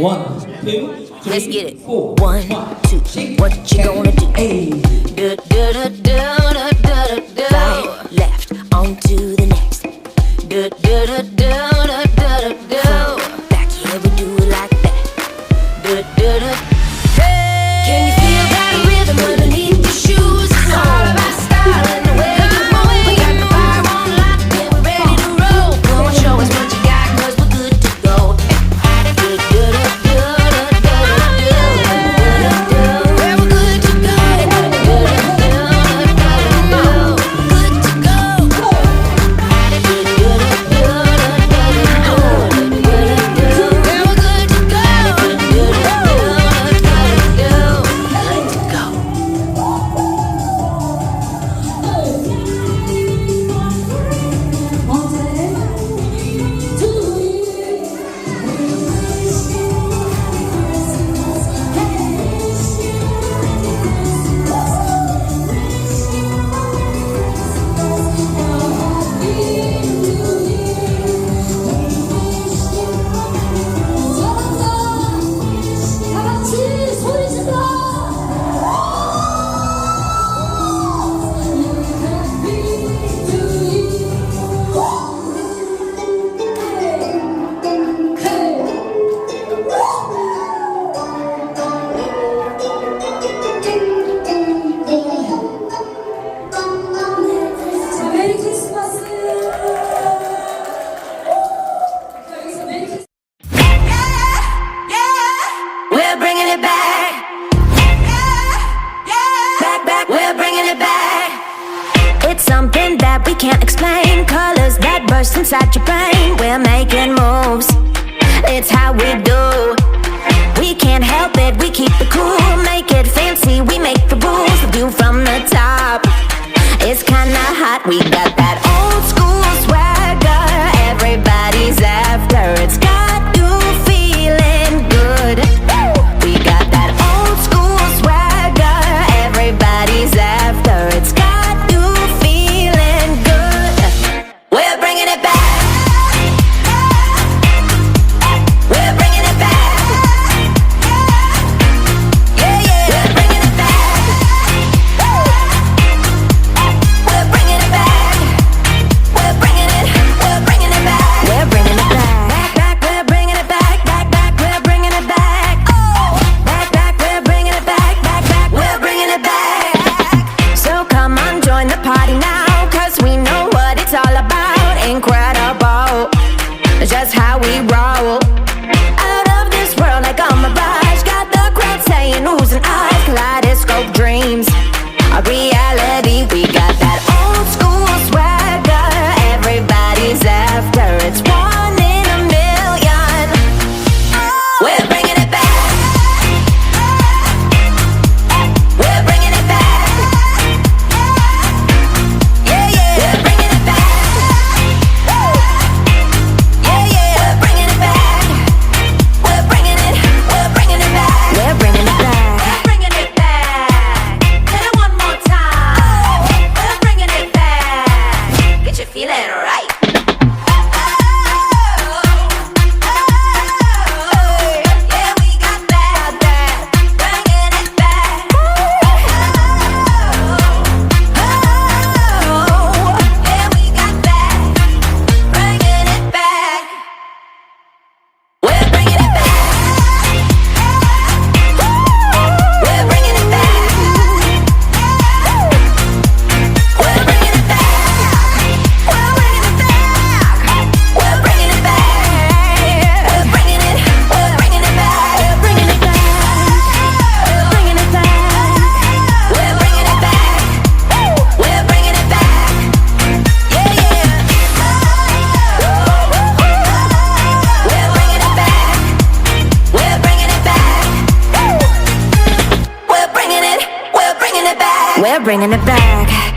1, 2, 3, Let's get it. 4. 1, 2, what you gonna do? Do, do, do, do, do, do, do. Right, left, on to the next. Do, do, do, do, do, do, do. Back here we do it like that. Do, do, do. Hey. Can you feel that rhythm underneath your shoes? It's all about style and the way you move. We got the fire on lock and we're ready to roll. Come on, show us what you got, 'cause we're good to go. Do, do, do, do, do, do, do. Well, we're good to go. Good to go. Good to go. 메리 크리스마스. 여기서 메리 크리스마스. We're bringing it back. Back, back, we're bringing it back. It's something that we can't explain. Colors that burst inside your brain. We're making moves. It's how we do. We can't help it, we keep it cool. Make it fancy, we make the rules. The view from the top. It's kinda hot, we got that old school swagger. Everybody's after, it's got you feeling good. We got that old school swagger. Everybody's after, it's got you feeling good. We're bringing it back. We're bringing it back. Yeah, yeah. We're bringing it back. We're bringing it back. We're bringing it. We're bringing it back. We're bringing it back. Back, back. We're bringing it back. Back, back. We're bringing it back. Oh, back, back. We're bringing it back. Back, back. We're bringing it back. So come on, join the party now, 'cause we know what it's all about. Incredible, just how we roll. Out of this world like a mirage. Got the crowd saying who's and I. Kaleidoscope dreams, a reality. We got that old school swagger. Everybody's after, it's 1 in a million. We're bringing it back. We're bringing it back. Yeah, yeah. We're bringing it back. Yeah, yeah. We're bringing it back. We're bringing it. We're bringing it back. We're bringing it back. We're bringing it back. Hit it one more time. We're bringing it back. Get you feeling right. Yeah, we got that. Bringing it back. Yeah, we got that. Bringing it back. We're bringing it back. We're bringing it back. We're bringing it back. We're bringing it back. We're bringing it back. We're bringing it. We're bringing it back. We're bringing it back. We're bringing it back. We're bringing it back. We're bringing it back. Yeah, yeah. We're bringing it back. We're bringing it back. We're bringing it. We're bringing it back. We're bringing it back.